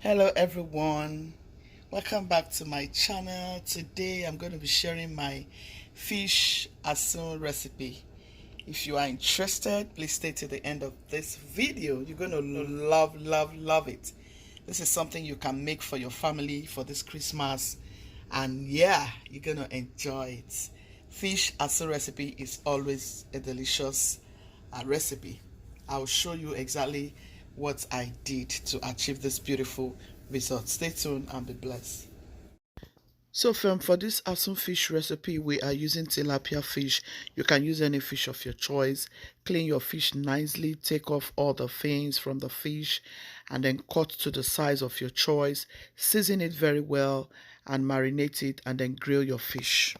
Hello everyone, welcome back to my channel. Today I'm going to be sharing my fish asun recipe. If you are interested, please stay to the end of this video. You're going to love it. This is something you can make for your family for this Christmas, and yeah, you're going to enjoy it. Fish asun recipe is always a delicious recipe. I'll show you exactly what I did to achieve this beautiful result. Stay tuned and be blessed. So for this asun fish recipe, we are using tilapia fish. You can use any fish of your choice. Clean your fish nicely, take off all the fins from the fish, and then cut to the size of your choice. Season it very well and marinate it, and then grill your fish.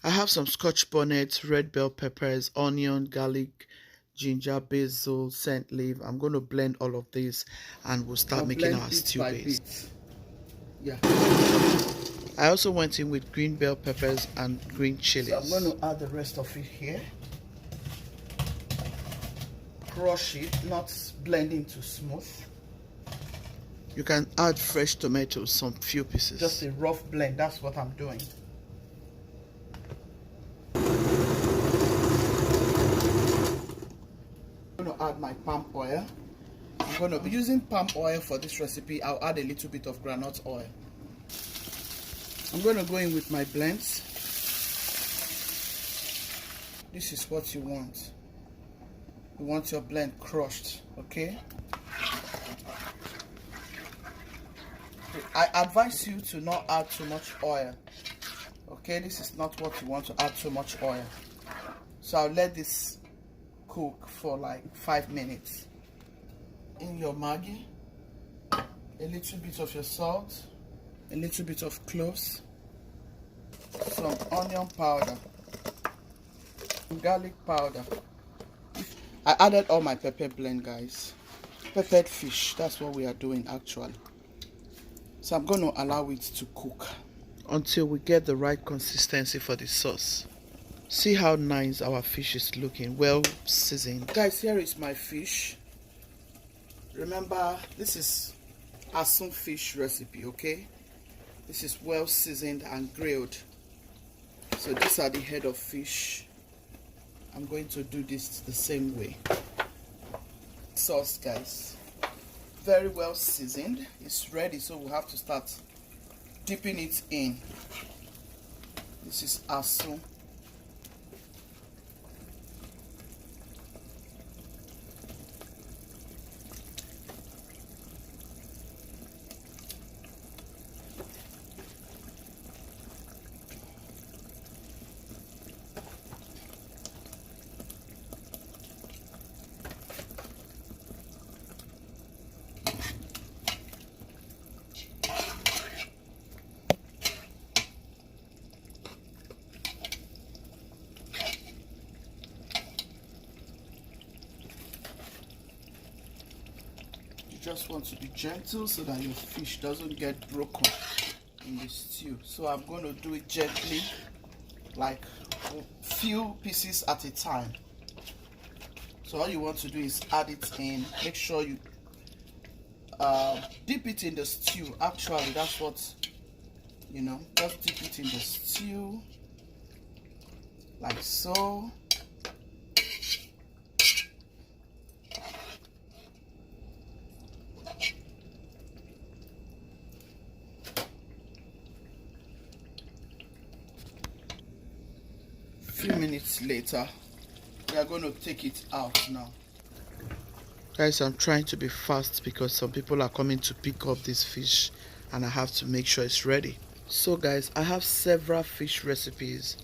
I have some scotch bonnets, red bell peppers, onion, garlic, ginger, basil, scent leaf. I'm going to blend all of this and we'll start making our stew base. Yeah. I also went in with green bell peppers and green chilies. So I'm going to add the rest of it here. Crush it, not blending too smooth. You can add fresh tomatoes, some few pieces. Just a rough blend, that's what I'm doing. I'm going to add my palm oil. I'm going to be using palm oil for this recipe. I'll add a little bit of groundnut oil. I'm going to go in with my blends. This is what you want. You want your blend crushed, okay? I advise you to not add too much oil. Okay, this is not what you want to add too much oil. So I'll let this cook for like 5 minutes. In your Maggi, a little bit of your salt, a little bit of cloves, some onion powder, garlic powder. I added all my pepper blend, guys. Peppered fish, that's what we are doing actually. So I'm going to allow it to cook until we get the right consistency for the sauce. See how nice our fish is looking, well seasoned. Guys, here is my fish. Remember, this is asun fish recipe, okay? This is well seasoned and grilled. So these are the head of fish. I'm going to do this the same way. Sauce, guys, very well seasoned. It's ready, so we'll have to start dipping it in. This is asun. Just want to be gentle so that your fish doesn't get broken in the stew. So I'm going to do it gently, like a few pieces at a time. So all you want to do is add it in. Make sure you dip it in the stew. Actually, that's what, you know, just dip it in the stew like so. Few minutes later, we are going to take it out now. Guys, I'm trying to be fast because some people are coming to pick up this fish and I have to make sure it's ready. So guys, I have several fish recipes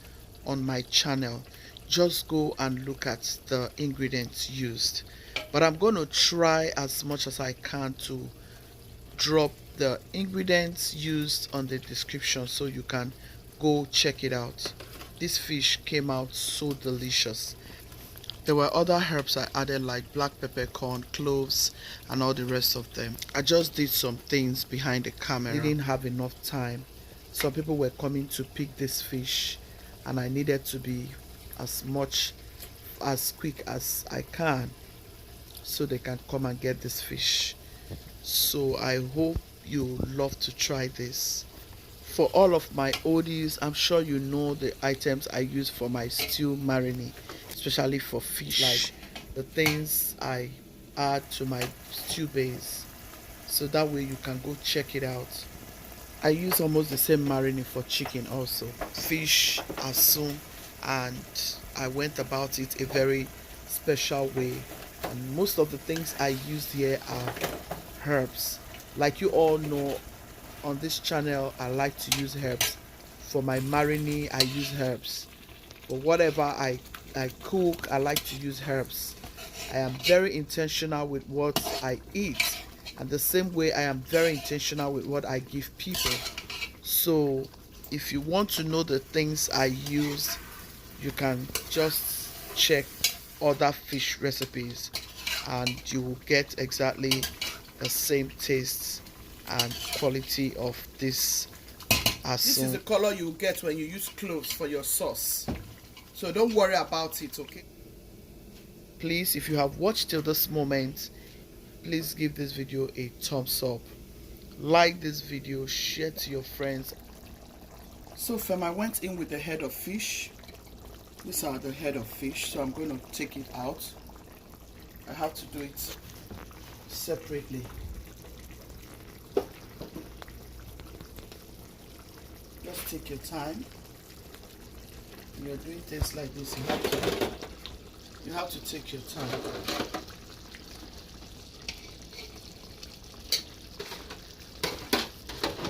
on my channel. Just go and look at the ingredients used, but I'm going to try as much as I can to drop the ingredients used on the description so you can go check it out. This fish came out so delicious. There were other herbs I added like black peppercorn, cloves, and all the rest of them. I just did some things behind the camera. Didn't have enough time. Some people were coming to pick this fish and I needed to be as quick as I can so they can come and get this fish. So I hope you love to try this. For all of my oldies, I'm sure you know the items I use for my stew marinade, especially for fish, like the things I add to my stew base. So that way you can go check it out. I use almost the same marinade for chicken also. Fish, assume, and I went about it a very special way. And most of the things I used here are herbs. Like you all know, on this channel I like to use herbs. For my marinade I use herbs. For whatever I cook, I like to use herbs. I am very intentional with what I eat, and the same way I am very intentional with what I give people. So if you want to know the things I use, you can just check other fish recipes and you will get exactly the same taste and quality of this as This is the color you get when you use cloves for your sauce. So don't worry about it, okay? Please, if you have watched till this moment, please give this video a thumbs up. Like this video, share to your friends. So fam, I went in with the head of fish. These are the head of fish, so I'm going to take it out. I have to do it separately. Just take your time. When you're doing things like this, you have to take your time.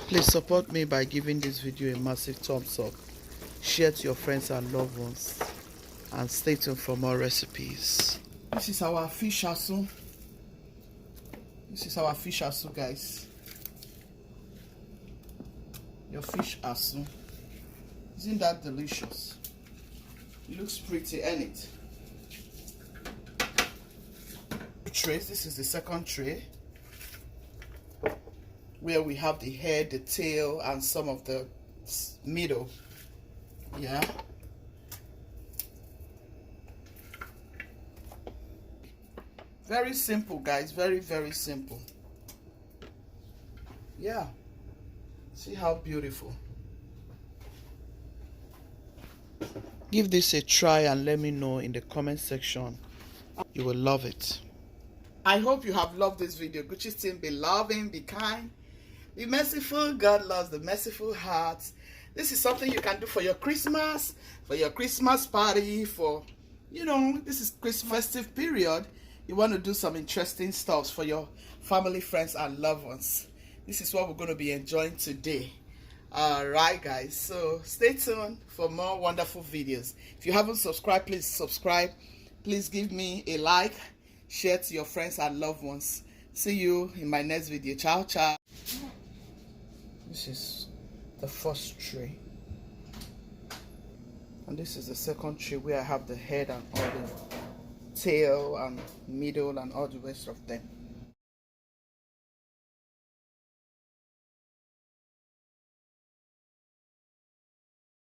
Please support me by giving this video a massive thumbs up. Share to your friends and loved ones. And stay tuned for more recipes. This is our fish asu. This is our fish asu, guys. Your fish asu. Isn't that delicious? It looks pretty, ain't it? Trays. This is the second tray, where we have the head, the tail, and some of the middle. Yeah. Very simple, guys. Very, very simple. Yeah. See how beautiful. Give this a try and let me know in the comment section. You will love it. I hope you have loved this video. Gucci's team, be loving, be kind, be merciful. God loves the merciful hearts. This is something you can do for your Christmas party, for, you know, this is Christmas festive period. You want to do some interesting stuff for your family, friends, and loved ones. This is what we're going to be enjoying today. Alright guys, so stay tuned for more wonderful videos. If you haven't subscribed, please subscribe. Please give me a like, share to your friends and loved ones. See you in my next video. Ciao, ciao. This is the first tray, and this is the second tray where I have the head and all the tail and middle and all the rest of them.